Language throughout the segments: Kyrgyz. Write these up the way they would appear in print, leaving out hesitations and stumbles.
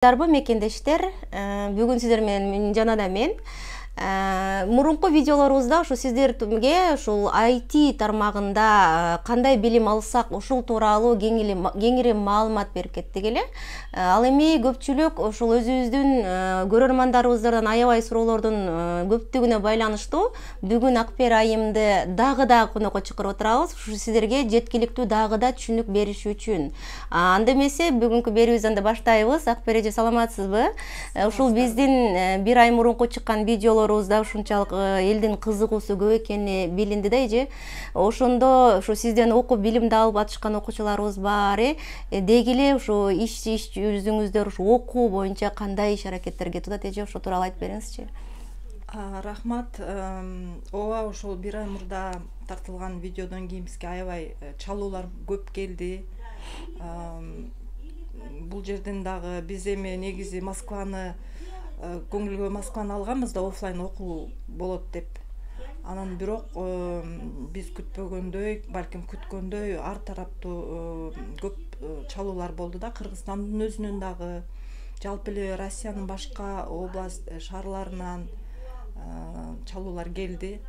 Дарбы мекендештер, бүгүн сиздер менен жана да мен мурунку видеолорубузда ушу сиздерге ушул IT тармагында кандай билим алсак ушул тууралуу кеңири маалымат берип кеттик эле. Ал эми көпчүлүк ушул өзүбүздүн көрөрмандарыбыздан аябай суроолордун көптүгүнө байланыштуу бүгүн Акбер айымды дагы конокко чакырып отурабыз. Ушу сиздерге жеткиликтүү дагы да түшүнүк бериш үчүн. Анда эмесе бүгүнкү берүүбүздү баштайбыз. Акбер эже, саламатсызбы? Ушул биздин бир ай мурунку чыккан видеолорубузда ушунчалык элдин кызыгуусу көп экени билинди да эже. Ошондо ушу сизден окуп билимди алып атышкан окуучуларыбыз бар. Деги эле ушу иш жүзүңүздөр ушу окуу боюнча кандай иш аракеттерге тутат эже, ошо тууралуу айтып бериңизчи. Рахмат. Ооба, ошол бир ай мурда тартылган видеодон кийин бизге аябай чалуулар көп келди. Бул жерден дагы биз эми негизи Москваны көңүлгө Москваны алганбыз да, оффлайн окуу болот деп. Анан бирок биз күтпөгөндөй, балким күткөндөй ар тараптуу көп чалуулар болду да. Кыргызстандын өзүнөн дагы, жалпы эле Россиянын башка область шаарларынан чалуулар келди.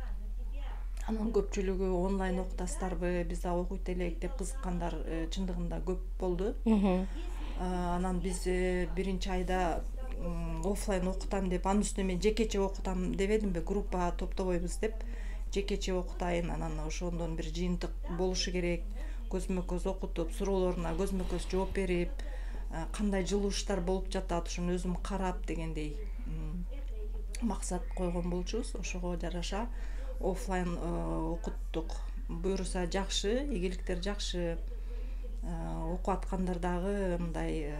Анын көпчүлүгү онлайн окутасыздарбы, биз да окуйт элек деп кызыккандар чындыгында көп болду. Анан биз биринчи айда оффлайн окутам деп, анын үстүнө мен жекече окутам дебедимби, группа топтобойбуз деп жекече окутайын, анан ошондон бир жыйынтык болушу керек, көзмө көз окутуп, суроолоруна көзмө көз жооп берип, кандай жылыштар болуп жатат ошону өзүм карап дегендей максат койгон болчубуз. Ошого жараша оффлайн окуттук. Буюрса жакшы, ийгиликтер жакшы. Окуп аткандар дагы мындай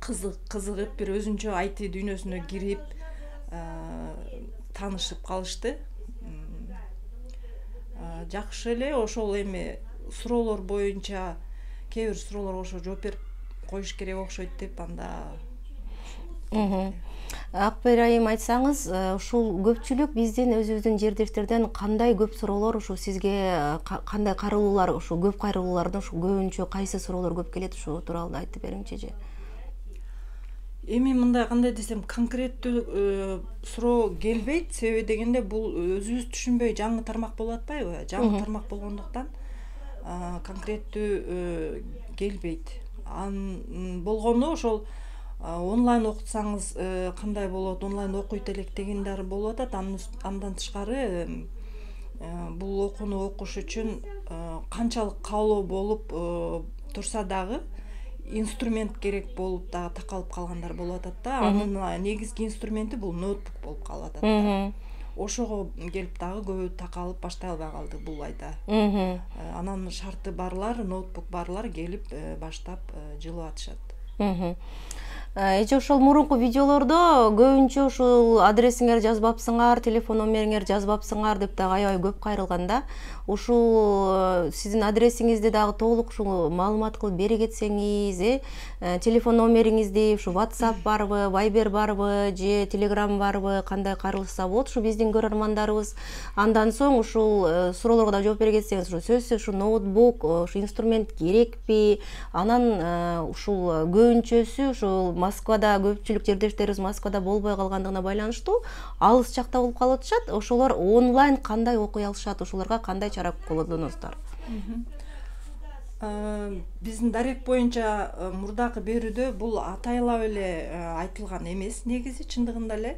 кызыгып, бир өзүнчө IT дүйнөсүнө кирип таанышып калышты. Жакшы эле. Ошол эми суроолор боюнча кээ бир суроолорго ошо жооп берип коюш керек окшойт деп анда. Акбер айым, айтсаңыз, ушул көпчүлүк биздин өзүбүздүн жердештерден кандай көп суроолор ушу сизге, кандай кайрылуулар, ушу көп кайрылуулардын ушу көбүнчө кайсы суроолор көп келет, ушу тууралуу айтып бериңчи эже. Эми мындай, кандай десем, конкреттүү суроо келбейт. Себеби дегенде бул өзүбүз түшүнбөй жаңы тармак болуп атпайбы? Жаңы тармак болгондуктан конкреттүү келбейт. Болгону ошол онлайн окутсаңыз кандай болот, онлайн окуйт элек дегендер болуп атат. Андан тышкары бул окууну окуш үчүн канчалык каалоо болуп турса дагы инструмент керек болуп дагы такалып калгандар болуп атат да. Анын негизги инструменти бул ноутбук болуп калып атат да. Ошого келип дагы көбү такалып баштай албай калды бул айда. Анан шарты барлар, ноутбук барлар келип баштап жылып атышат. Эже, ошол мурунку видеолордо көбүнчө ушул адресиңер жазбапсыңар, телефон номериңер жазбапсыңар деп дагы аябай көп кайрылган да. Ушул сиздин адресиңизди дагы толук ушул маалымат кылып бере кетсеңиз, телефон номериңизди, ушу WhatsApp барбы, Viber барбы, же Telegram барбы, кандай кайрылса болот ушу биздин көрөрмандарыбыз. Андан соң ушул суроолорго да жооп бере кетсеңиз, ушу сөзсүз ушу ноутбук, ушу инструмент керекпи? Анан ушул көбүнчөсү ушул Москвада, көпчүлүк жердештерибиз Москвада болбой калгандыгына байланыштуу алыс жакта болуп калып атышат. Ошолор онлайн кандай окуй алышат? Ошолорго кандай чара колдоносуздар? Биздин дарек боюнча мурдакы берүүдө бул атайлап эле айтылган эмес негизи, чындыгында эле.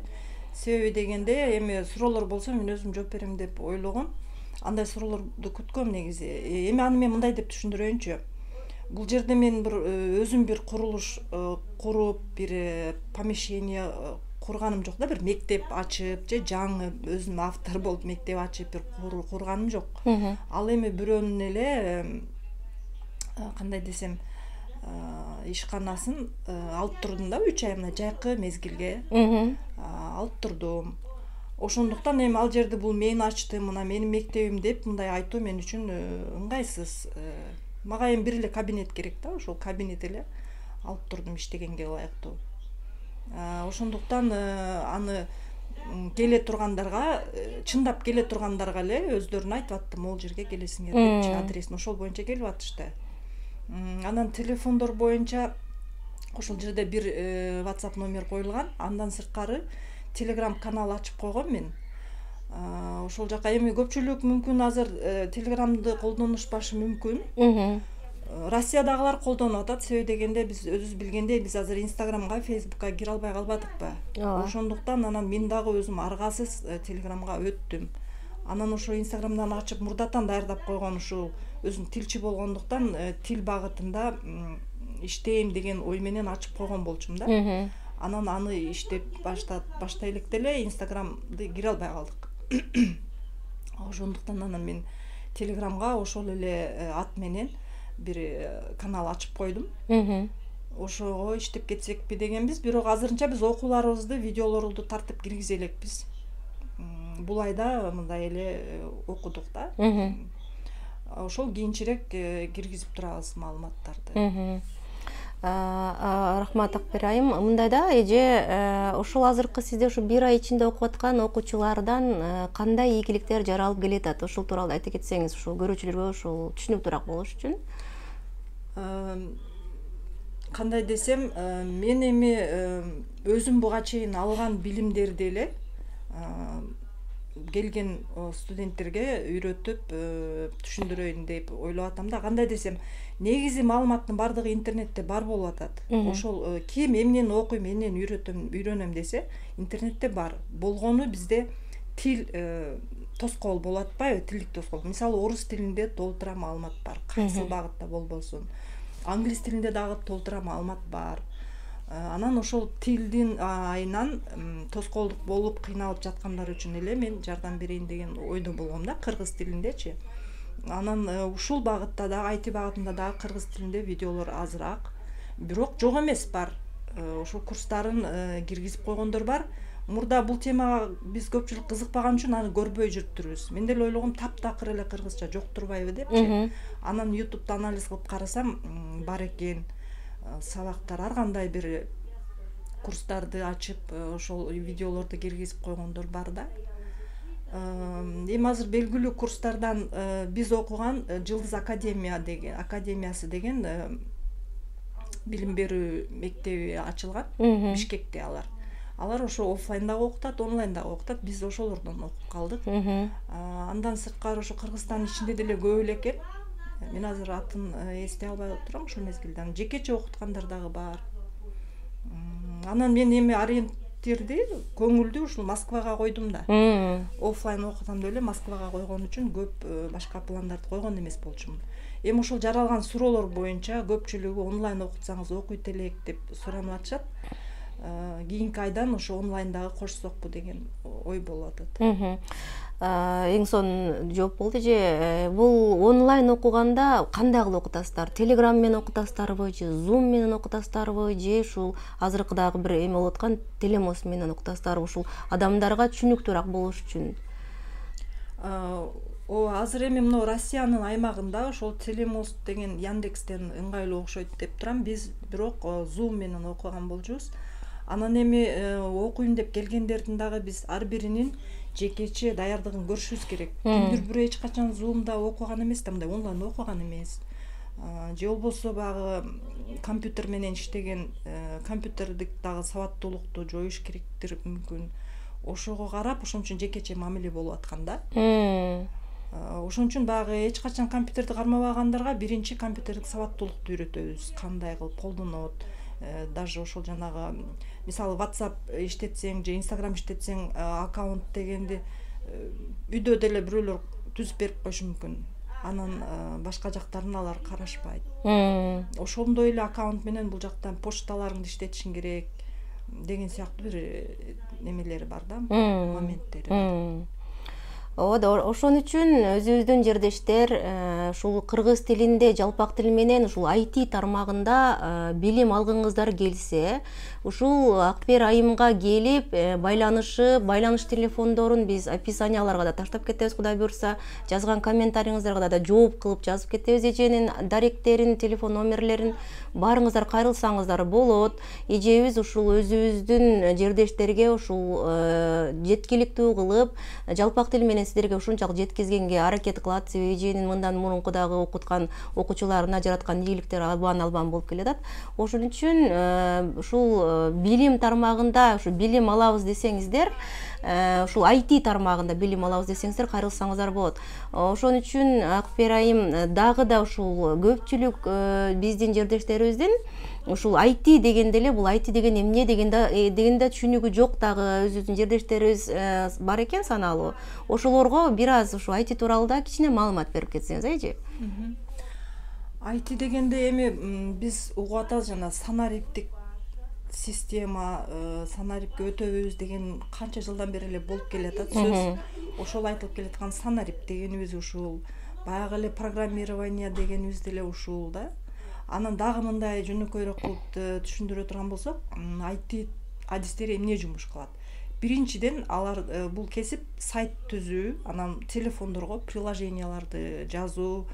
Себеби дегенде эми суроолор болсо мен өзүм жооп берем деп ойлогом. Андай суроолорду күткөм негизи. Эми аны мен мындай деп түшүндүрөйүнчү. Бул жерде мен бир өзүм бир курулуш куруп, бир помещение курганым жок да, бир мектеп ачып же жаңы өзүм автор болуп мектеп ачып бир курганым жок. Ал эми бирөөнүн эле кандай десем, ишканасын алып турдум да, 3 ай мына жайкы мезгилге алып турдум. Ошондуктан эми ал жерде бул мен ачтым, мына менин мектебим деп мындай айтуу мен үчүн ыңгайсыз. Мага эми бир эле кабинет керек да, ошол кабинет эле алып турдум иштегенге ылайыктуу. Ошондуктан аны келе тургандарга, чындап келе тургандарга эле өздөрүнө айтып аттым, могул жерге келесиңер депчи, адресин ошол боюнча келип атышты. Анан телефондор боюнча ошол жерде бир WhatsApp номер коюлган. Андан сырткары Telegram канал ачып койгом мен. Ошол жака эми көпчүлүк мүмкүн азыр Telegramды колдонушпашы мүмкүн. Россиядагылар колдонуп атат. Себеби дегенде биз өзүбүз билгендей биз азыр Instagramга, Facebookка кире албай калбадыкпы. Ошондуктан анан мен дагы өзүм аргасыз Telegramга өттүм. Анан ошо Instagramдан ачып мурдатан даярдап койгон ушул өзүм тилчи болгондуктан тил багытында иштейм деген ой менен ачып койгон болчумун да. Анан аны иштеп баштай электе эле Instagramды кире албай калдык. Ошондуктан анан мен Telegramга ошол эле ат менен бир канал ачып койдум. Ошого иштеп кетсекпи дегенбиз, бирок азырынча биз окууларыбызды, видеолорду тартып киргизе элекпиз. Бул айда мындай эле окудук да. Ошол кийинчерээк киргизип турабыз маалыматтарды. Рахмат Акбер айым. Мындай да, эже ошол азыркы сизде ушу бир ай ичинде окуп аткан окуучулардан кандай ийгиликтер жаралып келатат? Ошол тууралуу айта кетсеңиз, ушул көрүүчүлөргө ушул түшүнүктүүрөөк болуш үчүн. Кандай десем, мен эми өзүм буга чейин алган билимдерди эле келген студенттерге үйрөтүп түшүндүрөйүн деп ойлоп атам да. Кандай десем, негизи маалыматтын бардыгы интернетте бар болуп атат. Ошол ким эмнени окуйм, эмнени үйрөнөм десе, интернетте бар. Болгону бизде тил тоскоол болуп атпайбы, тилдик тоскоол. Мисалы, орус тилинде толтура маалымат бар, кайсы багытта болбосун. Англис тилинде дагы толтура маалымат бар. Анан ошол тилдин айынан тоскоолдук болуп кыйналып жаткандар үчүн эле мен жардам берейин деген ойдо болгом да, кыргыз тилиндечи. Анан ушул багытта да, IT багытында да кыргыз тилинде видеолор азыраак. Бирок жок эмес, бар. Ошол курстарын киргизип койгондор бар. Мурда бул темага биз көпчүлүк кызыкпаган үчүн аны көрбөй жүрүптүрбүз. Мен деле ойлогом, таптакыр эле кыргызча жок турбайбы депчи. Анан YouTube'да анализ кылып карасам, бар экен. Сабактар ар кандай бир курстарды ачып, ошол видеолорду киргизип койгондор бар да. Эми азыр белгилүү курстардан биз окуган Жылдыз академиясы деген билим берүү мектеби ачылган Бишкекте алар. Алар ошо офлайнда окутат, онлайнда окутат. Биз ошолордон окуп калдык. Андан сырткары ошо Кыргызстандын ичинде деле көп эле экен. Мен азыр атын эстей албай отурам ошол мезгилден. Жекече окуткандар дагы бар. Анан мен эми ориентирди, көңүлдү ушул Москвага койдум да. Офлайн окутам деп эле Москвага койгон үчүн көп башка пландарды койгон эмес болчумун. Эми ошол жаралган суроолор боюнча көпчүлүгү онлайн окутсаңыз окуйт элек деп суранып атышат. Кийинки айдан ошо онлайндагы кошсокпу деген ой болуп атат. Эң сонун жооп болду же. Бул онлайн окуганда кандай кылып окутасыздар? Telegram менен окутасыздарбы же Zoom менен окутасыздарбы же ушул азыркыдагы бир эме болуп аткан Телемос менен окутасыздарбы, ушул адамдарга түшүнүктүүрөөк болуш үчүн? Азыр эми мына Россиянын аймагында ошол Телемос деген Яндекстен ыңгайлуу окшойт деп турам. Биз бирок Zoom менен окуган болчубуз. Анан эми окуйм деп келгендердин дагы биз ар биринин жекече даярдыгын көрүшүбүз керек. Кимдир бирөө эч качан Zoom'да окуган эмес, мындай онлайн окуган эмес. Же болбосо багы компьютер менен иштеген, компьютердик дагы сабаттуулукту жоюш керектир мүмкүн. Ошого карап, ошон үчүн жекече мамиле болуп аткан да. Ошон үчүн багы эч качан компьютерди кармабагандарга биринчи компьютердик сабаттуулукту үйрөтөбүз. Кандай кылып колдонот, даже ошол жанагы мисалы WhatsApp иштетсең же Instagram иштетсең, аккаунт дегенди үйдө деле бирөөлөр түзүп берип коюшу мүмкүн. Анан башка жактарын алар карашпайт. Ошондой эле аккаунт менен бул жактан почталарыңды иштетишиң керек деген сыяктуу бир немелери бар да, моменттери бар. Ошон үчүн өзүбүздүн жердештер ушул кыргыз тилинде, жалпак тил менен ушул IT тармагында билим алгыңыздар келсе, ушул Акбер айымга келип байланыш телефондорун биз описанияларга да таштап кетебиз, Кудай буйрса, жазган комментарийиңиздарга да жооп кылып жазып кетебиз. Эженин даректерин, телефон номерлерин барыңыздар кайрылсаңыздар болот. Эжебиз ушул өзүбүздүн жердештерге ушул жеткиликтүү кылып жалпак тил менен менен силерге ушунчалык жеткизгенге аракет кылат, себеби эженин мындан мурунку дагы окуткан окуучуларына жараткан ийгиликтери албан болуп келатат. Ошон үчүн ушул билим тармагында ушу билим алабыз десеңиздер, ушул IT тармагында билим алабыз десеңиздер кайрылсаңыздар болот. Ошон үчүн Акбер айым дагы да ушул көпчүлүк биздин жердештерибиздин ушул IT дегенде эле бул IT деген эмне дегенде түшүнүгү жок дагы өзүбүздүн жердештерибиз бар экен саналуу. Ошолорго бир аз ушу IT тууралуу да кичине маалымат берип кетсеңиз, эже. IT дегенде эми биз угуп атабыз жана санариптик система, санарипке өтөбүз деген канча жылдан бери эле болуп келатат сөз. Ошол айтылып келаткан санарип дегенибиз ушул, баягы эле программирование дегенибиз деле ушул да. Анан дагы мындай жөнөкөйрөөк кылып түшүндүрө турган болсок, IT адистери эмне жумуш кылат? Биринчиден алар бул кесип сайт түзүү, анан телефондорго приложенияларды жазуу,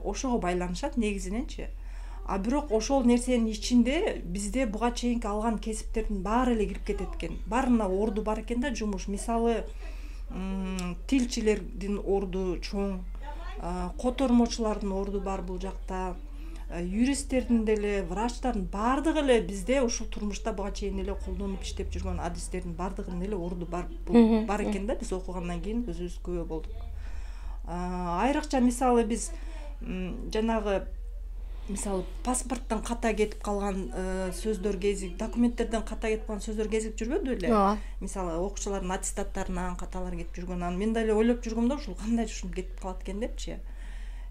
ошого байланышат негизиненчи. А бирок ошол нерсенин ичинде бизде буга чейинки алган кесиптердин баары эле кирип кетет экен. Баарына орду бар экен да жумуш. Мисалы, тилчилердин орду чоң, котормочулардын орду бар бул жакта, юристтердин деле, врачтардын баардыгы эле бизде ушул турмушта буга чейин эле колдонуп иштеп жүргөн адистердин баардыгынын эле орду бар экен да, биз окугандан кийин өзүбүз күбө болдук. Айрыкча мисалы биз жанагы мисалы паспорттон ката кетип калган сөздөр кезип, документтерден ката кетип калган сөздөр кезип жүрбөдү эле? Мисалы окуучулардын аттестаттарынан каталар кетип жүргөн. Анан мен деле ойлоп жүргөм да, ушул кандай ушинтип кетип калат экен депчи.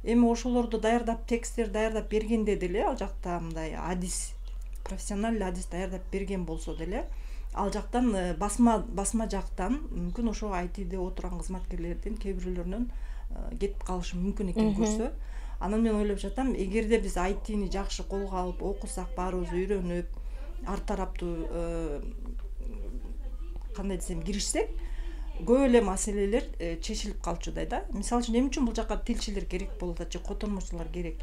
Эми ошолорду даярдап, тексттер даярдап бергенде деле, ал жакта мындай адис, профессионалдуу адис даярдап берген болсо деле, ал жактан басма жактан мүмкүн ошо ITде отурган кызматкерлердин кээ бирлөрүнөн кетип калышы мүмкүн экен көрсө. Анан мен ойлоп жатам, эгерде биз ITни жакшы колго алып, окусак, баарыбыз үйрөнүп, ар тараптуу кандай десем киришсек, көп эле маселелер чечилип калчудай да. Мисалы үчүн эмне үчүн бул жакка тилчилер керек болуп атат же котормочулар керек?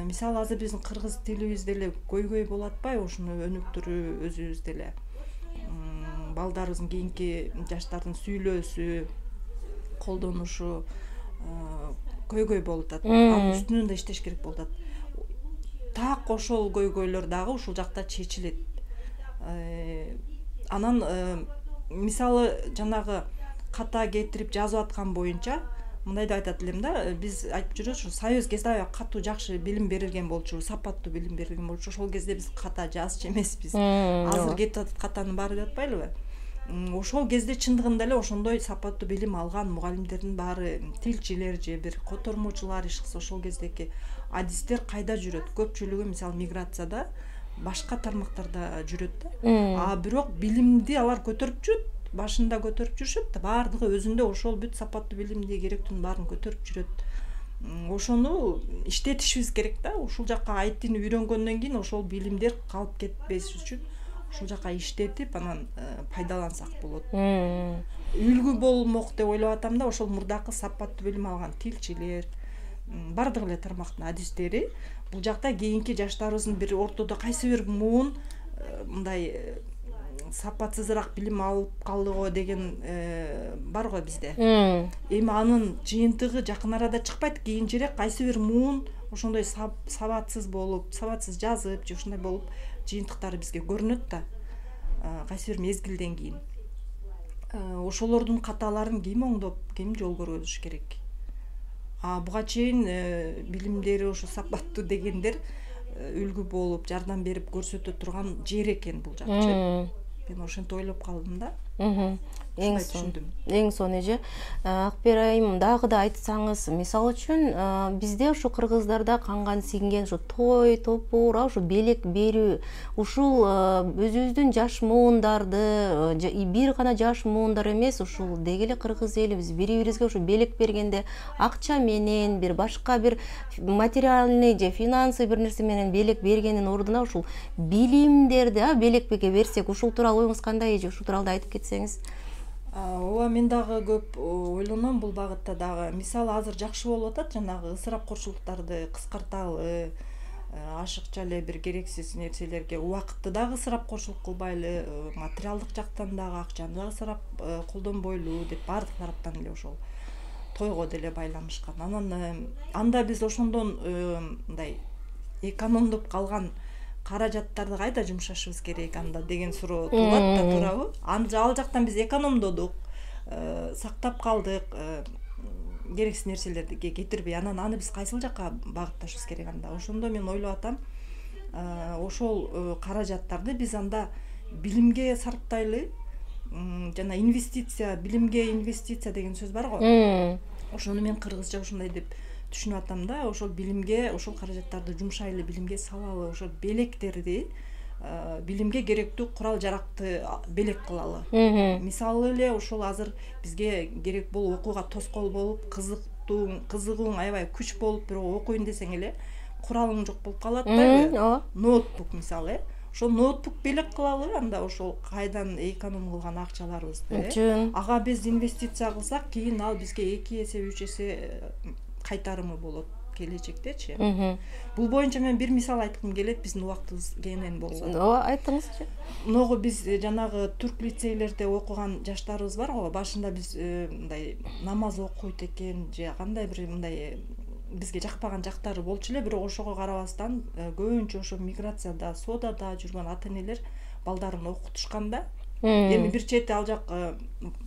Мисалы азыр биздин кыргыз тилибиз деле көйгөй болуп атпайбы, ушуну өнүктүрүү өзүбүз деле. Балдарыбыздын кийинки жаштардын сүйлөөсү, колдонушу көйгөй болуп атат. Анын үстүнөн да иштеш керек болуп атат. Так ошол көйгөйлөр дагы ушул жакта чечилет. Анан мисалы жанагы ката кетирип жазып аткан боюнча мындай деп айтат элем да, биз айтып жүрөбүз, Союз кезде аябай катуу жакшы билим берилген болчу, сапаттуу билим берилген болчу. Ошол кезде биз ката жазчу эмеспиз. Азыр кетип атат катанын баары деп атпайлыбы? Ошол кезде чындыгында эле ошондой сапаттуу билим алган мугалимдердин баары, тилчилер же бир котормочулар иш кылса, ошол кездеки адистер кайда жүрөт? Көпчүлүгү мисалы миграцияда, башка тармактарда жүрөт да. А бирок билимди алар көтөрүп жүрөт, башында көтөрүп жүрүшөт да, баардыгы өзүндө ошол бүт сапаттуу билимди керектүүнүн баарын көтөрүп жүрөт. Ошону иштетишибиз керек да. Ушул жакка ITни үйрөнгөндөн кийин ошол билимдер калып кетпеш үчүн ушул жакка иштетип, анан пайдалансак болот. Үлгү болмок деп ойлоп атам да, ошол мурдакы сапаттуу билим алган тилчилер, бардык эле тармактын адистери бул жакта кийинки жаштарыбыздын бир ортодо кайсы бир муун мындай сапатсызыраак билим алып калды деген бар го бизде. Эми анын жыйынтыгы жакын арада чыкпайт, кийинчерээк кайсы бир муун ошондой сабатсыз болуп, сабатсыз жазып же ушундай болуп жыйынтыктары бизге көрүнөт да, кайсы бир мезгилден кийин. Ошолордун каталарын ким оңдоп, ким жол көргөзүш керек? Буга чейин билимдери ошо сапаттуу дегендер үлгү болуп, жардам берип көрсөтө турган жер экен бул жакчы. Мен ошентип ойлоп калдым да. Эң сонун эже. Акбер айым, дагы да айтсаңыз, мисалы үчүн бизде ушу кыргыздарда канган сиңген ушу той, топур, ушу белек берүү, ушул өзүбүздүн жаш муундарды, бир гана жаш муундар эмес, ушул деги эле кыргыз элибиз бири-бирибизге ушу белек бергенде акча менен, бир башка бир материальный же финансый бир нерсе менен белек бергенин ордуна ушул билимдерди белекпеге берсек, ушул тууралуу оюңуз кандай эже? Ушул тууралуу айтып кетсеңиз. Ооба, мен дагы көп ойлоном бул багытта дагы. Мисалы азыр жакшы болуп атат, жанагы ысырап корчулуктарды кыскарталы, ашыкча эле бир керексиз нерселерге убакытты дагы ысырап корчулук кылбайлы, материалдык жактан дагы акчаны дагы ысырап колдонбойлу деп баардык тараптан эле ошол тойго деле байланышкан. Анан анда биз ошондон мындай экономдоп калган каражаттарды кайда жумшашыбыз керек анда деген суроо туулат да, туурабы? Ал жактан биз экономдодук, сактап калдык, керексиз нерселерди кетирбей, анан аны биз кайсыл жакка багытташыбыз керек анда? Ошондо мен ойлоп атам, ошол каражаттарды биз анда билимге сарптайлы, жана инвестиция, билимге инвестиция деген сөз бар го. Ошону мен кыргызча ушундай деп түшүнүп атам да, ошол билимге, ошол каражаттарды жумшайлы, билимге салалы, ошол белектерди билимге керектүү курал жаракты белек кылалы. Мисалы эле ошол азыр бизге керек болуп окууга тоскоол болуп, кызыгууң аябай күч болуп, бирок окуйн десең эле куралың жок болуп калат да. Ноутбук мисалы, ошол ноутбук белек кылалы, анда ошол кайдан эконом кылган акчаларыбызды, ага биз инвестиция кылсак, кийин ал бизге 2 эсе 3 эсе кайтарымы болот келечектечи. Бул боюнча мен бир мисал айткым келет, биздин убактыбыз кенен болсо. Айтыңызчы. Могу биз жанагы түрк лицейлерде окуган жаштарыбыз бар го, башында биз мындай намаз окуйт экен же кандай бир мындай бизге жакпаган жактары болчу эле, бирок ошого карабастан көбүнчө ошо миграцияда, содада жүргөн ата-энелер балдарын окутушканда, эми бир чети ал жак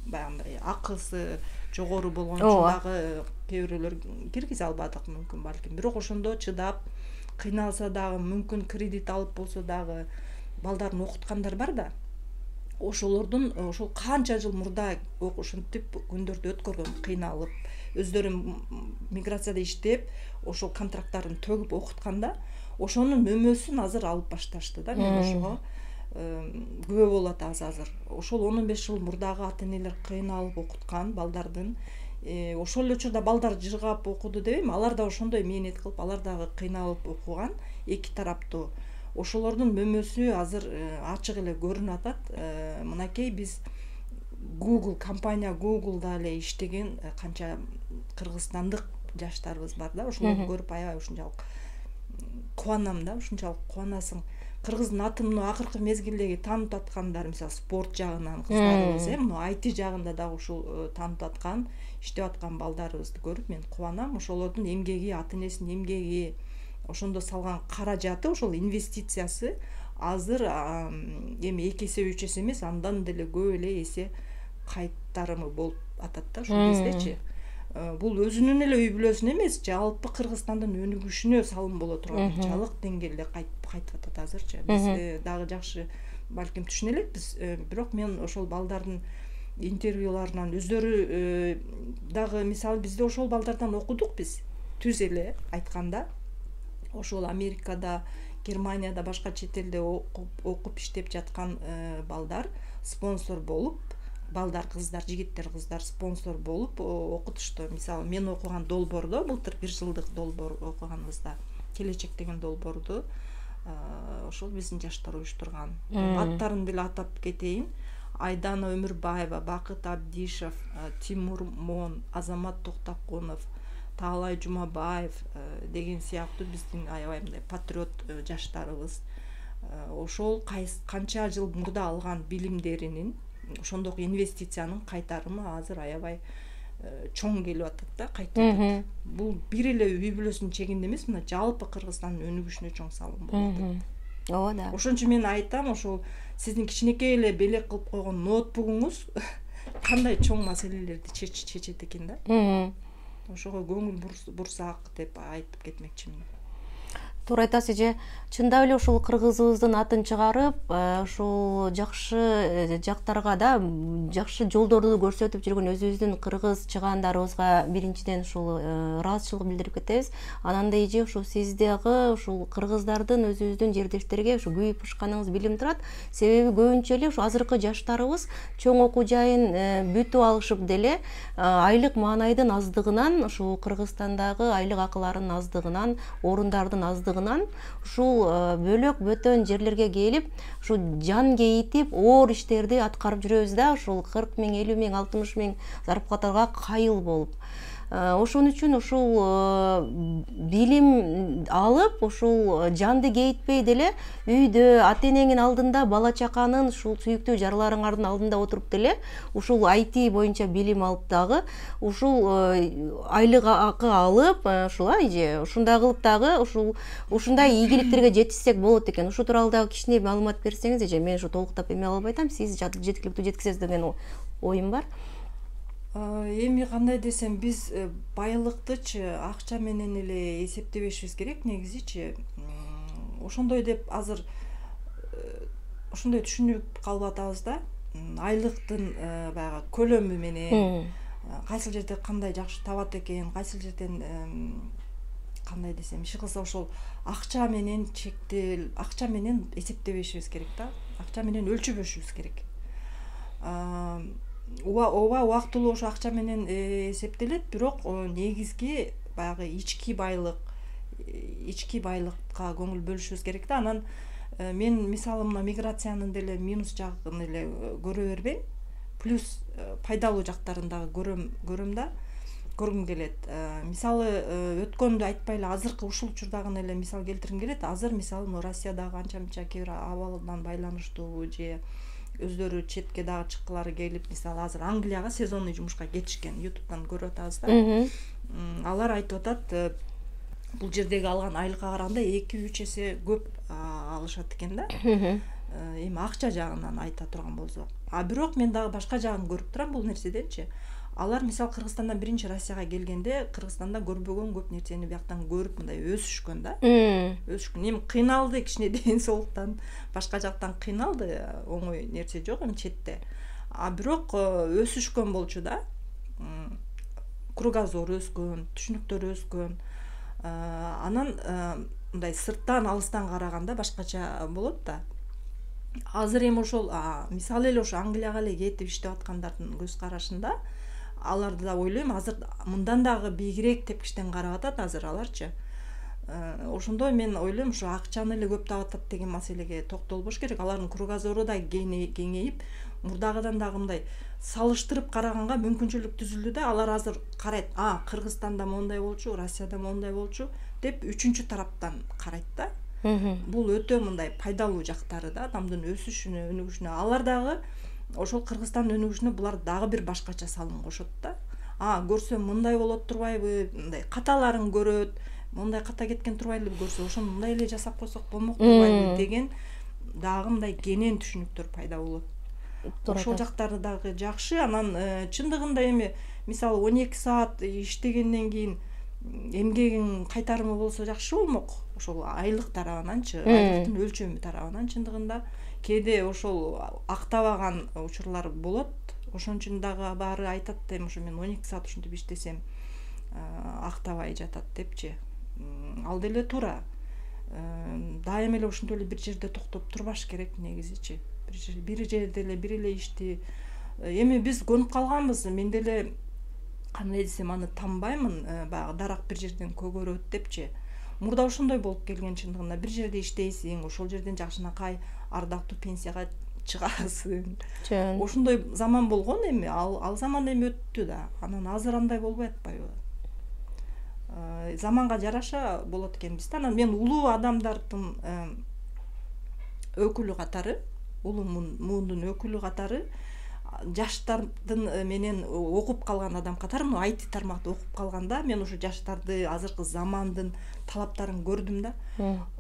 баягындай акысы жогору болгон үчүн дагы кээ бирөөлөр киргизе албадык мүмкүн балким, бирок ошондо чыдап кыйналса дагы, мүмкүн кредит алып болсо дагы балдарын окуткандар бар да. Ошолордун ошол канча жыл мурда ушинтип күндөрдү өткөргөн, кыйналып, өздөрү миграцияда иштеп, ошол контракттарын төгүп окутканда, ошонун мөмөсүн азыр алып башташты да. Мен ошого күбө болуп атабыз азыр. Ошол 15 жыл мурдагы ата-энелер кыйналып окуткан балдардын, ошол эле учурда балдар жыргап окуду дебейм, алар да ошондой мээнет кылып, алар дагы кыйналып окуган, эки тараптуу. Ошолордун мөмөсү азыр ачык эле көрүнүп атат. Мынакей биз компания Google'да эле иштеген канча кыргызстандык жаштарыбыз бар да, ошолорду көрүп аябай ушунчалык кубанам да, ушунчалык кубанасың. Кыргыздын атын акыркы мезгилдеги таанып аткандар, мисалы спорт жагынан кыздарыбыз, IT жагында дагы ушул таанып аткан, иштеп аткан балдарыбызды көрүп мен кубанам. Ошолордун эмгеги, ата-энесинин эмгеги, ошондо салган каражаты, ошол инвестициясы азыр эми 2 эсе 3 эсе эмес, андан деле көп эле эсе кайтарымы болуп атат да ушул кездечи. Бул өзүнүн эле үй бүлөсүнө эмес, жалпы Кыргызстандын өнүгүшүнө салым боло турган чалык деңгээлде кайтып атат азырчы. Биз дагы жакшы балким түшүнө элекпиз, бирок мен ошол балдардын интервьюларынан өздөрү дагы мисалы бизде ошол балдардан окудук биз. Түз эле айтканда, ошол Америкада, Германияда, башка чет элде окуп иштеп жаткан балдар спонсор болуп, балдар, кыздар, жигиттер, кыздар спонсор болуп окутушту. Мисалы мен окуган долбоордо, былтыр 1 жылдык долбоор окуганыбызда, келечек деген долбоорду ошол биздин жаштар уюштурган. Аттарын деле атап кетейин. Айдана Өмүрбаева, Бакыт Абдишев, Тимур Мон, Азамат Токтокунов, Таалай Жумабаев деген сыяктуу биздин аябай мындай патриот жаштарыбыз ошол канча жыл мурда алган билимдеринин, ошондой инвестициянын кайтарымы азыр аябай чоң келип атат да, кайтып. Бул бир эле үй бүлөсүнүн чегинде эмес, мына жалпы Кыргызстандын өнүгүшүнө чоң салым болуп атат. Ооба да. Ошон үчүн мен айтам, ошол сиздин кичинекей эле белек кылып койгон ноутбугуңуз кандай чоң маселелерди чечет экен да. Ошого көңүл бурсак деп айтып кетмекчимин. Туура айтасыз же, чындап эле ушул кыргызыбыздын атын чыгарып, ушул жакшы жактарга да жакшы жолдорду көрсөтүп жүргөн өзүбүздүн кыргыз чыгаандарыбызга биринчиден ушул ыраазычылык билдирип кетебиз. Анан да эже ушул сиз дагы ушул кыргыздардын өзүбүздүн жердештерге ушу күйүп пышканыңыз билинип турат. Себеби көбүнчө эле ушу азыркы жаштарыбыз чоң окуу жайын бүтүп алышып деле айлык маанайдын аздыгынан, ушул Кыргызстандагы айлык акыларынын аздыгынан, орундардын аздыгынан ушул бөлөк бөтөн жерлерге келип, ушул жан кейитип, оор иштерди аткарып жүрөбүз да, ушул 40 000, 50 000, 60 000 зарплатага кайыл болуп. Ошон үчүн ушул билим алып, ушул жанды кейитпей деле үйдө ата энеңин алдында, бала чаканын, ушул сүйүктүү жарларыңардын алдында отуруп деле ушул IT боюнча билим алып дагы ушул айлык акы алып, ушулай же ушундай кылып дагы ушундай ийгиликтерге жетишсек болот экен. Ушу тууралуу дагы кичине маалымат берсеңиз, же мен ушу толуктап эме албай атам, сиз жеткиликтүү жеткизесиз деген оюм бар. Эми кандай десем, биз байлыктычы акча менен эле эсептебешибиз керек негизичи. Ошондой деп азыр ошондой түшүнүп калып атабыз да. Айлыктын баягы көлөмү менен кайсыл жерде кандай жакшы табат экен, кайсыл жерден кандай десем, иши кылса ошол акча менен акча менен эсептебешибиз керек да. Акча менен өлчөбөшүбүз керек. Ооба убактылуу ошо акча менен эсептелет, бирок негизги баягы ички байлыкка көңүл бөлүшүбүз керек да. Анан мен мисалы мына миграциянын деле минус жагын эле көрө бербейм, плюс пайдалуу жактарын дагы көргүм келет. Мисалы өткөндү айтпай эле азыркы ушул учурдагы эле мисал келтиргим келет. Азыр мисалы Россиядагы анча-мынча кээ бир абалдан байланыштуу же өздөрү четке дагы чыккылары келип, мисалы азыр Англияга сезонный жумушка кетишкен, ютубтан көрүп атабыз да. Алар айтып атат, бул жердеги алган айлыкка караганда 2-3 эсе көп алышат экен да. Эми акча жагынан айта турган болсок. Бирок мен дагы башка жагын көрүп турам бул нерседенчи. Алар мисалы Кыргызстандан биринчи Россияга келгенде, Кыргызстанда көрбөгөн көп нерсени бияктан көрүп мындай өсүшкөн да. Өсүшкөн. Эми кыйналды кичине ден соолуктан, башка жактан кыйналды, оңой нерсе жок эми четте. Бирок өсүшкөн болчу да. Кругозор өскөн, түшүнүктөр өскөн. Анан мындай сырттан, алыстан караганда башкача болот да. Азыр эми ошол мисалы эле ошо Англияга эле кетип иштеп аткандардын көз карашында аларды да ойлойм, азыр мындан дагы бийигирээк тепкичтен карап атат азыр аларчы. Ошондой мен ойлойм, ушу акчаны эле көп таап атат деген маселеге токтолбош керек. Алардын кругозору да кеңейип, мурдагыдан дагы мындай салыштырып караганга мүмкүнчүлүк түзүлдү да. Алар азыр карайт, Кыргызстанда моундай болчу, Россияда моундай болчу деп үчүнчү тараптан карайт да. Бул өтө мындай пайдалуу жактары да, адамдын өсүшүнө, өнүгүшүнө. Алар дагы ошол Кыргызстандын өнүгүшүнө булар дагы бир башкача салым кошот да. Көрсөм мындай болот турбайбы, мындай каталарын көрөт, мындай ката кеткен турбайлы көрсө, ошону мындай эле жасап койсок болмок турбайбы деген дагы мындай кенен түшүнүктөр пайда болот. Ошол жактары дагы жакшы. Анан чындыгында эми мисалы 12 саат иштегенден кийин эмгегин кайтарымы болсо жакшы болмок. Ошол айлык тарабынанчы, айлыктын өлчөмү тарабынан чындыгында кээде ошол актабаган учурлар болот. Ошон үчүн дагы баары айтат, эми ошо мен 12 саат ушинтип иштесем актабай жатат депчи. Ал деле туура. Дайыма эле ошондой эле бир жерде токтоп турбаш керек негизичи. Бир жерде эле бир эле ишти. Эми биз көнүп калганбыз. Мен деле кандай десем аны танбаймын, баягы дарак бир жерден көгөрөт депчи. Мурда ошондой болуп келген чындыгында. Бир жерде иштейсиң, ошол жерден жакшынакай ардактуу пенсияга чыгасың. Ошондой заман болгон эми, ал заман эми өттү да. Анан азыр андай болбой атпайбы? Заманга жараша болот экенбиз да. Анан мен улуу адамдардын өкүлү катары, улуу муундун өкүлү катары, жаштардын менен окуп калган адам катары, IT тармакта окуп калганда, мен ушу жаштарды азыркы замандын талаптарын көрдүм да.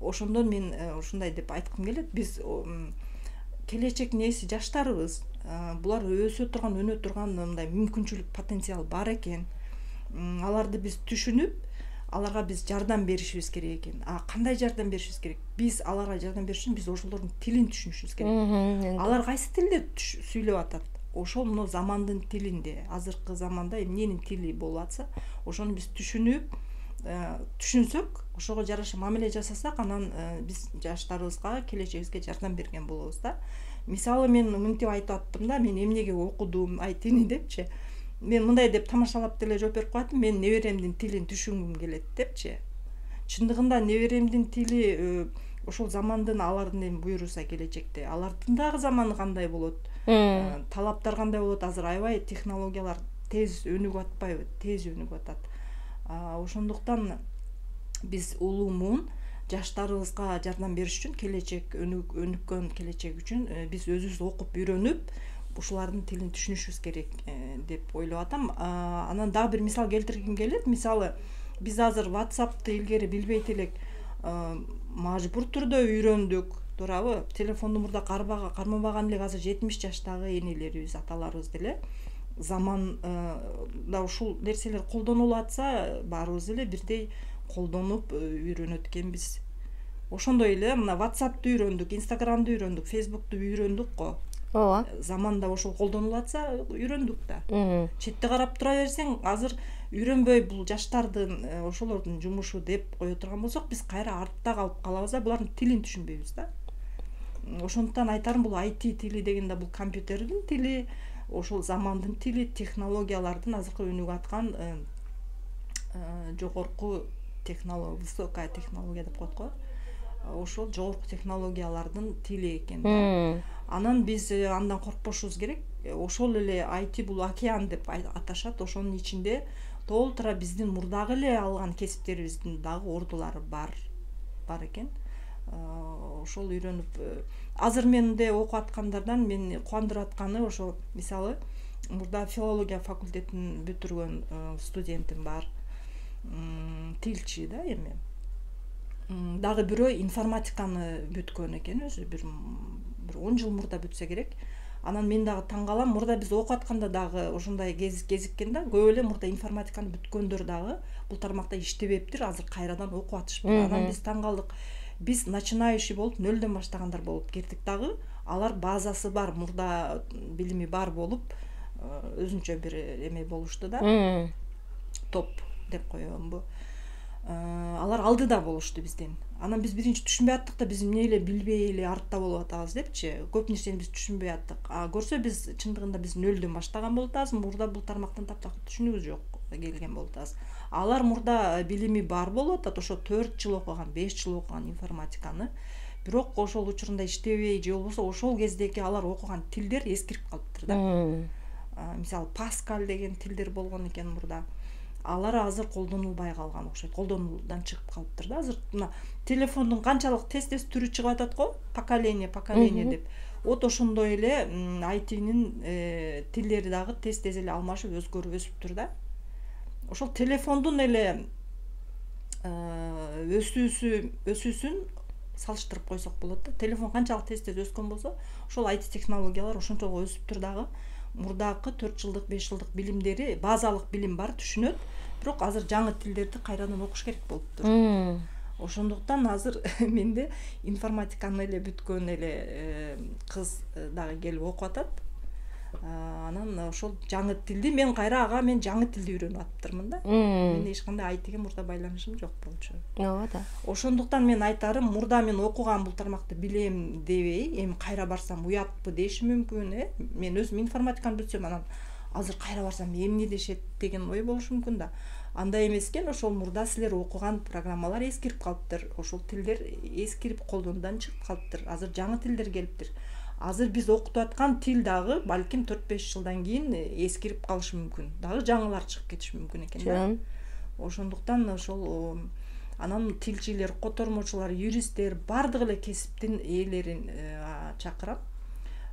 Ошондон мен ушундай деп айткым келет. Биз келечек неси жаштарыбыз. Булар өсө турган, өнө турган мындай мүмкүнчүлүк, потенциал бар экен. Аларды биз түшүнүп, аларга биз жардам беришибиз керек экен. Кандай жардам беришибиз керек? Биз аларга жардам бериш үчүн биз ошолордун тилин түшүнүшүбүз керек. Алар кайсы тилде сүйлөп атат? Ошол мына замандын тилинде. Азыркы заманда эмненин тили болуп атса, ошону биз түшүнүп, түшүнсөк, ошого жараша мамиле жасасак, анан биз жаштарыбызга, келечегибизге жардам берген болобуз да. Мисалы мен мынтип айтып аттым да, мен эмнеге окудум IT-ни депчи. Мен мындай деп тамашалап деле жооп берип коятым, мен неберемдин тилин түшүнгүм келет депчи. Чындыгында неберемдин тили ошол замандын, алардын эми буйруса келечекте алардын дагы заманы кандай болот, талаптар кандай болот. Азыр аябай технологиялар тез өнүгүп атпайбы, тез өнүгүп атат. Ошондуктан биз улуумун жаштарыбызга жардам бериш үчүн, келечек өнүккөн келечек үчүн биз өзүбүз окуп үйрөнүп ушулардын тилин түшүнүшүбүз керек деп ойлоп атам. Анан дагы бир мисал келтиргим келет. Мисалы, биз азыр WhatsApp'ты илгери билбейт элек, мажбур түрдө үйрөндүк, туурабы? Телефонду мурда кармабаган элек азыр 70 жаштагы энелерибиз, аталарыбыз деле заманда ушул нерселер колдонулуп атса, баарыбыз эле бирдей колдонуп үйрөнөт экенбиз. Ошондой эле мына WhatsApp'ты үйрөндүк, Instagram'ды үйрөндүк, Facebook'ты үйрөндүк го. Ооба. Заманда ошол колдонулуп атса, үйрөндүк да. Четте карап тура берсең, азыр үйрөнбөй бул жаштардын ошолордун жумушу деп кое турган болсок, биз кайра артта калып калабыз да, булардын тилин түшүнбөйбүз да. Ошондуктан айтарым, бул IT тили дегенде бул компьютердин тили, ошол замандын тили, технологиялардын азыркы өнүгүп аткан жогорку технология, высокая технология деп коет го. Ошол жогорку технологиялардын тили экен. Анан биз андан коркпошубуз керек. Ошол эле IT бул океан деп аташат. Ошонун ичинде толтура биздин мурдагы эле алган кесиптерибиздин дагы ордулары бар экен. Ошол үйрөнүп, азыр менде окуп аткандардан мени кубандырып атканы ошо, мисалы, мурда филология факультетин бүтүргөн студентим бар. Тилчи да эми. Дагы бирөө информатиканы бүткөн экен, өзү бир 10 жыл мурда бүтсө керек. Анан мен дагы таң калам, мурда биз окуп атканда дагы ошондой кезиккен да, көп эле мурда информатиканы бүткөндөр дагы бул тармакта иштебептир, азыр кайрадан окуп атышпыр. Анан биз таң калдык. Биз начинающий болуп, нөлдөн баштагандар болуп келдик дагы. Алар базасы бар, мурда билими бар болуп, өзүнчө бир эме болушту да. Топ деп коёмбу. Алар алдыда болушту бизден. Анан биз биринчи түшүнбөй аттык да, биз эмне эле билбей эле артта болуп атабыз депчи. Көп нерсени биз түшүнбөй аттык. Көрсө биз чындыгында биз нөлдөн баштаган болуп атабыз, мурда бул тармактын таптак түшүнүүбүз жок келген болуп атабыз. Алар мурда билими бар болуп атат, ошо 4 жыл окуган, 5 жыл окуган информатиканы. Бирок ошол учурунда иштебей же болбосо ошол кездеги алар окуган тилдер эскирип калыптыр да. Мисалы, Паскаль деген тилдер болгон экен мурда. Алар азыр колдонулбай калган окшойт, колдонуудан чыгып калыптыр да. Азыр мына телефондун канчалык тез түрү чыгып атат го, поколение деп. Вот ошондой эле IT-нин тилдери дагы тез эле алмашып өзгөрүп өсүптүр да. Ошол телефондун эле өсүүсүн салыштырып койсок болот да. Телефон канчалык тез өскөн болсо, ошол IT технологиялар ошончолук өсүптүр дагы. Мурдагы 4 жылдык, 5 жылдык билимдери, базалык билим бар, түшүнөт. Бирок азыр жаңы тилдерди кайрадан окуш керек болуптур. Ошондуктан азыр менде информатиканы эле бүткөн эле кыз дагы келип окуп атат. Анан ошол жаңы тилди мен жаңы тилди үйрөнүп атыптырмын да. Мен эч кандай IT-ге мурда байланышым жок болчу. Ооба да. Ошондуктан мен айтарым, мурда мен окуган бул тармакты билем дебей, эми кайра барсам уятпы дешим мүмкүн, Мен өзүм информатиканы бүтсөм, анан азыр кайра барсам эмне дешет деген ой болушу мүмкүн да. Андай эмес экен, ошол мурда силер окуган программалар эскирип калыптыр, ошол тилдер эскирип колдонуудан чыгып калыптыр. Азыр жаңы тилдер келиптир. Азыр биз окутуп аткан тил дагы балким 4-5 жылдан кийин эскирип калышы мүмкүн. Дагы жаңылар чыгып кетиши мүмкүн экен да. Ошондуктан ошол анан тилчилер, котормочулар, юристтер, бардык эле кесиптин ээлерин чакырам.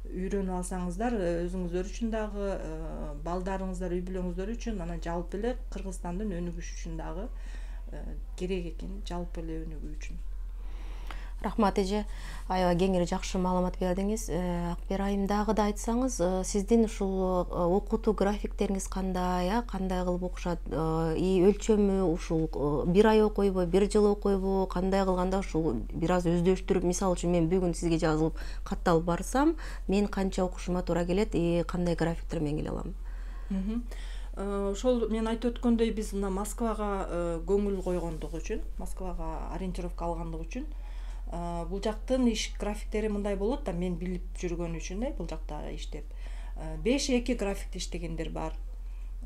Үйрөнүп алсаңыздар, өзүңүздөр үчүн дагы, балдарыңыздар, үй бүлөңүздөр үчүн, анан жалпы эле Кыргызстандын өнүгүшү үчүн дагы керек экен, жалпы эле өнүгүү үчүн. Рахмат эже, аябай кеңири жакшы маалымат бердиңиз. Акбер айым, дагы да айтсаңыз, сиздин ушул окутуу графиктериңиз кандай, кандай кылып окушат? Өлчөмү ушул 1 ай окуйбу, 1 жыл окуйбу, кандай кылганда ушул бир аз өздөштүрүп, мисалы үчүн мен бүгүн сизге жазылып катталып барсам, мен канча окушума туура келет, кандай графиктер менен келе алам? Ошол мен айтып өткөндөй, биз мына Москвага көңүл койгондук үчүн, Москвага ориентировка алгандык үчүн бул жактын иш графиктери мындай болот да, мен билип жүргөн үчүн бул жакта иштеп 5-2 графикте иштегендер бар,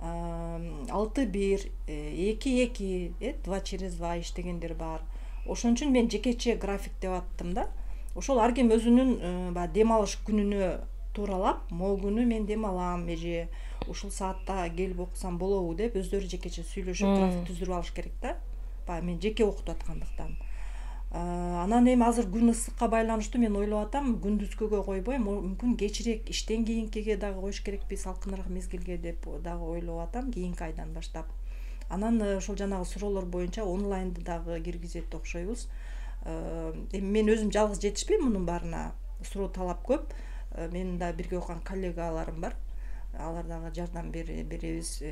6-1, 2-2, 2/2 иштегендер бар. Ошон үчүн мен жекече график деп аттым да. Ошол ар ким өзүнүн дем алыш күнүнө тууралап могу күнү мен дем алам эже ушул саатта келип окусам болобу деп өздөрү жекече сүйлөшүп график түздүрүп алыш керек да, баягы мен жеке окутуп аткандыктан. Анан эми азыр күн ысыкка байланыштуу мен ойлоп атам, күндүзгүгө койбой мүмкүн кечирээк иштен кийинкиге дагы коюш керекпи, салкыныраак мезгилге деп дагы ойлоп атам, кийинки айдан баштап. Анан ошол жанагы суроолор боюнча онлайнды дагы киргизет окшойбуз. Эми мен өзүм жалгыз жетишпейм мунун баарына, суроо талап көп. Менин да бирге окуган коллегаларым бар, алар дагы жардам беребиз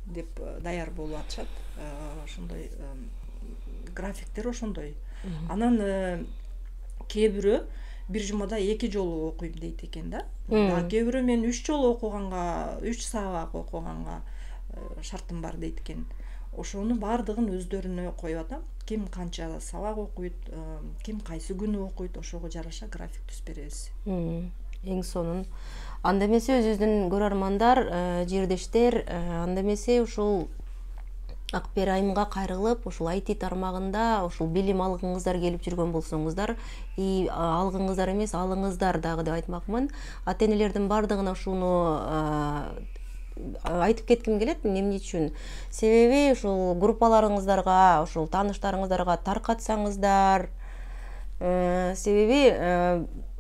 деп даяр болуп атышат. Ошондой графиктер ошондой. Анан кээ бирөө бир жумада 2 жолу окуйм дейт экен да. Кээ бирөө мен 3 жолу окуганга, 3 сабак окуганга шартым бар дейт экен. Ошонун баардыгын өздөрүнө коюп атам. Ким канча сабак окуйт, ким кайсы күнү окуйт, ошого жараша график түзүп беребиз. Эң сонун. Анда эмесе өзүбүздүн көрөрмандар, жердештер, анда эмесе ушул Акбер айымга кайрылып, ушул IT тармагында ушул билим алгыңыздар келип жүргөн болсоңуздар, алгыңыздар эмес, алыңыздар дагы деп айтмакмын. Ата-энелердин баардыгына ушуну айтып кетким келет. Эмне үчүн? Себеби ушул группаларыңыздарга, ушул тааныштарыңыздарга таркатсаңыздар, себеби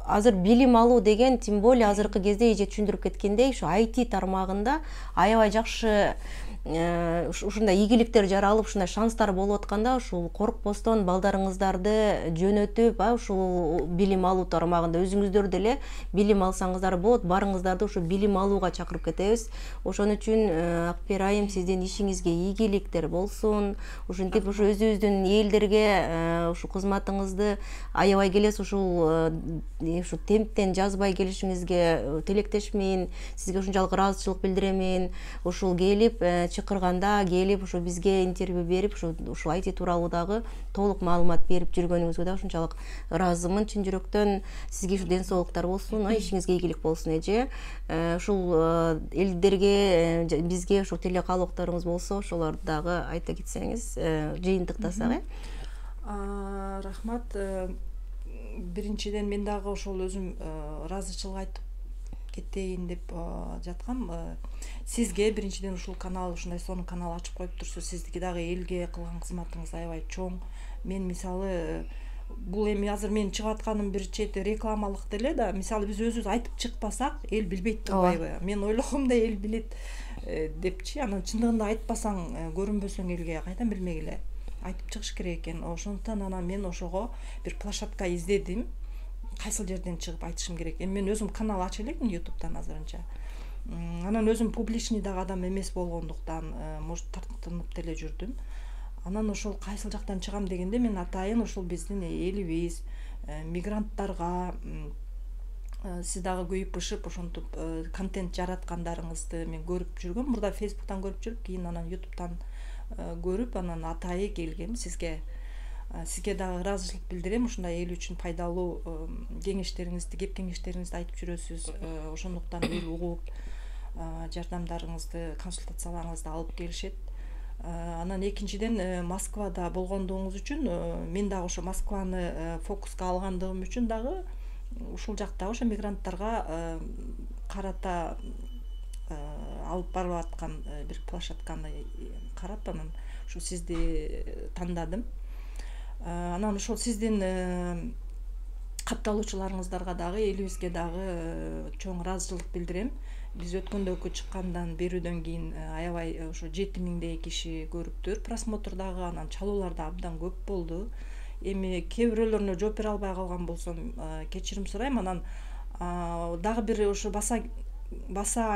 азыр билим алуу деген, тем более азыркы кезде эже түшүндүрүп кеткендей, ушу IT тармагында аябай жакшы ушундай ийгиликтер жаралып, ушундай шанстар болуп атканда, ушул коркпостон балдарыңыздарды жөнөтүп, ушул билим алуу тармагында өзүңүздөр деле билим алсаңыздар болот, барыңыздарды ушу билим алууга чакырып кетебиз. Ошон үчүн Акбер айым, сиздин ишиңизге ийгиликтер болсун. Ушинтип ушу өзүбүздүн элдерге ушу кызматыңызды аябай келесиз, ушул темптен жазбай келишиңизге тилектешмин. Сизге ушунчалык ыраазычылык билдиремин. Ушул келип чакырганда келип ушу бизге интервью берип, ушул IT тууралуу дагы толук маалымат берип жүргөнүңүзгө да ушунчалык ыраазымын чын жүрөктөн. Сизге ушу ден соолуктар болсун, ишиңизге ийгилик болсун эже. Ушул элдерге, бизге ушул телекаалокторуңуз болсо, ошолорду дагы айта кетсеңиз, жыйынтыктасак. Рахмат. Биринчиден мен дагы ошол өзүм ыраазычылык айтып кетейин деп жаткам. Сизге биринчиден ушул канал, ушундай сонун канал ачып коюп турсуз, сиздики дагы элге кылган кызматыңыз аябай чоң. Мен мисалы бул эми азыр мен чыгып атканым бир чети рекламалык деле да, мисалы биз өзүбүз айтып чыкпасак, эл билбейт турбайбы? Мен ойлогомдой эл билет депчи. Анан чындыгында айтпасаң, көрүнбөсөң элге кайдан билмек эле? Айтып чыгыш керек экен. Ошондуктан анан мен ошого бир площадка издедим. Кайсыл жерден чыгып айтышым керек. Эми мен өзүм канал ача элекмин YouTube'дан азырынча. Анан өзүм публичный дагы адам эмес болгондуктан, может тартынып деле жүрдүм. Анан ошол кайсыл жактан чыгам дегенде мен атайын ошол биздин элибиз, мигранттарга сиз дагы күйүп бышып ошентип контент жараткандарыңызды мен көрүп жүргөм. Мурда Facebook'тан көрүп жүрүп, кийин анан YouTube'тан көрүп, анан атайы келгем сизге дагы ыраазычылык билдирем. Ушундай эл үчүн пайдалуу кеңештериңизди, кеп кеңештериңизди айтып жүрөсүз. Ошондуктан эл угуп, жардамдарыңызды, консультацияларыңызды алып келишет. Анан экинчиден Москвада болгондугуңуз үчүн, мен дагы ошо Москваны фокуска алгандыгым үчүн дагы ушул жактагы ошо мигранттарга карата алып барып аткан бир площадканы карап, анан ушу сизди тандадым. Анан ошол сиздин катталуучуларыңыздарга дагы, элибизге дагы чоң ыраазычылык билдирем. Биз өткөндөгү чыккандан берүүдөн кийин аябай ошо 7000дей киши көрүптүр просмотрдагы, анан чалуулар да абдан көп болду. Эми кээ бирөөлөрүнө жооп бере албай калган болсом кечирим сурайм. Анан дагы бир ошо баса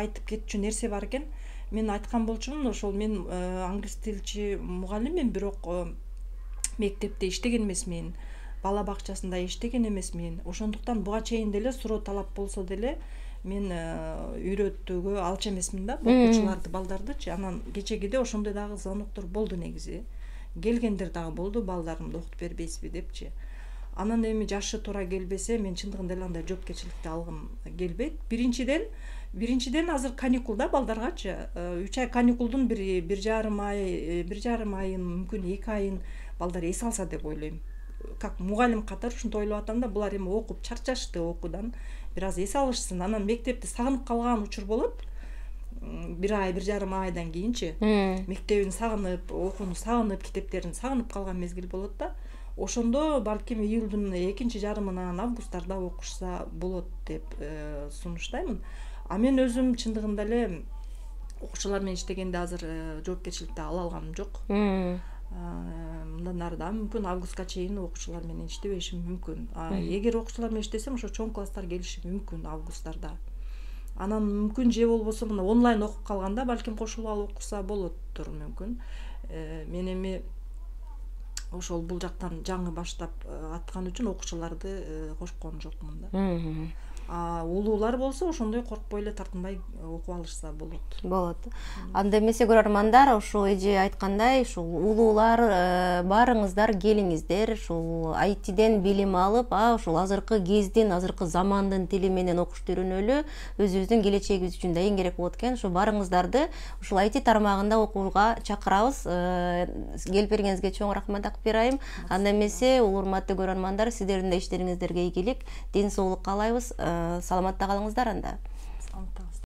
айтып кетчү нерсе бар экен. Мен айткан болчумун, ошол мен англис тилчи мугалиммин, бирок мектепте иштеген эмесмин, бала бакчасында иштеген эмесмин. Ошондуктан буга чейин деле суроо талап болсо деле мен үйрөтүүгө алчу эмесмин да, окуучуларды, балдардычы. Анан кечегиде ошондой дагы звоноктор болду негизи. Келгендер дагы болду, балдарымды окутуп бербейсизби депчи. Анан эми жашы туура келбесе, мен чындыгында эле андай жоопкерчиликти алгым келбейт. Биринчиден азыр каникул да балдаргачы. 3 ай каникулдун бир жарым айын, мүмкүн 2 айын балдар эс алса деп ойлойм. Как мугалим катары ушинтип ойлоп атам да, булар эми окуп чарчашты окуудан. бир аз эс алышсын. Анан мектепти сагынып калган учур болот. Бир ай, 1,5 айдан кийинчи мектебин сагынып, окууну сагынып, китептерин сагынып калган мезгил болот да. Ошондо балким июлдун экинчи жарымынан августтарда окушса болот деп сунуштаймын. А мен өзүм чындыгында эле окуучулар менен иштегенде азыр жоопкерчиликти ала алганым жок. Мындан ары да мүмкүн августка чейин окуучулар менен иштебешим мүмкүн. Эгер окуучулар менен иштесем, ошо чоң класстар келиши мүмкүн августтарда. Анан мүмкүн же болбосо мына онлайн окуп калганда балким кошулуп алып окуса болоттур мүмкүн. Мен эми ошол бул жактан жаңы баштап аткан үчүн окуучуларды кошкон жокмун да. Улуулар болсо ошондой коркпой эле тартынбай окуп алышса болот. Анда эмесе көрөрмандар, ошо эже айткандай, ушул улуулар барыңыздар, келиңиздер, ушул айтиден билим алып, ушул азыркы кездин, азыркы замандын тили менен окушту үйрөнөлү, өзүбүздүн келечегибиз үчүн да эң керек болот экен. Ошо барыңыздарды ушул айти тармагында окууга чакырабыз. Келип бергениңизге чоң рахмат айтып берайым. Анда эмесе, урматтуу көрөрмандар, сиздердин да иштериңиздерге ийгилик, ден соолук каалайбыз. Саламатта калыңыздар анда.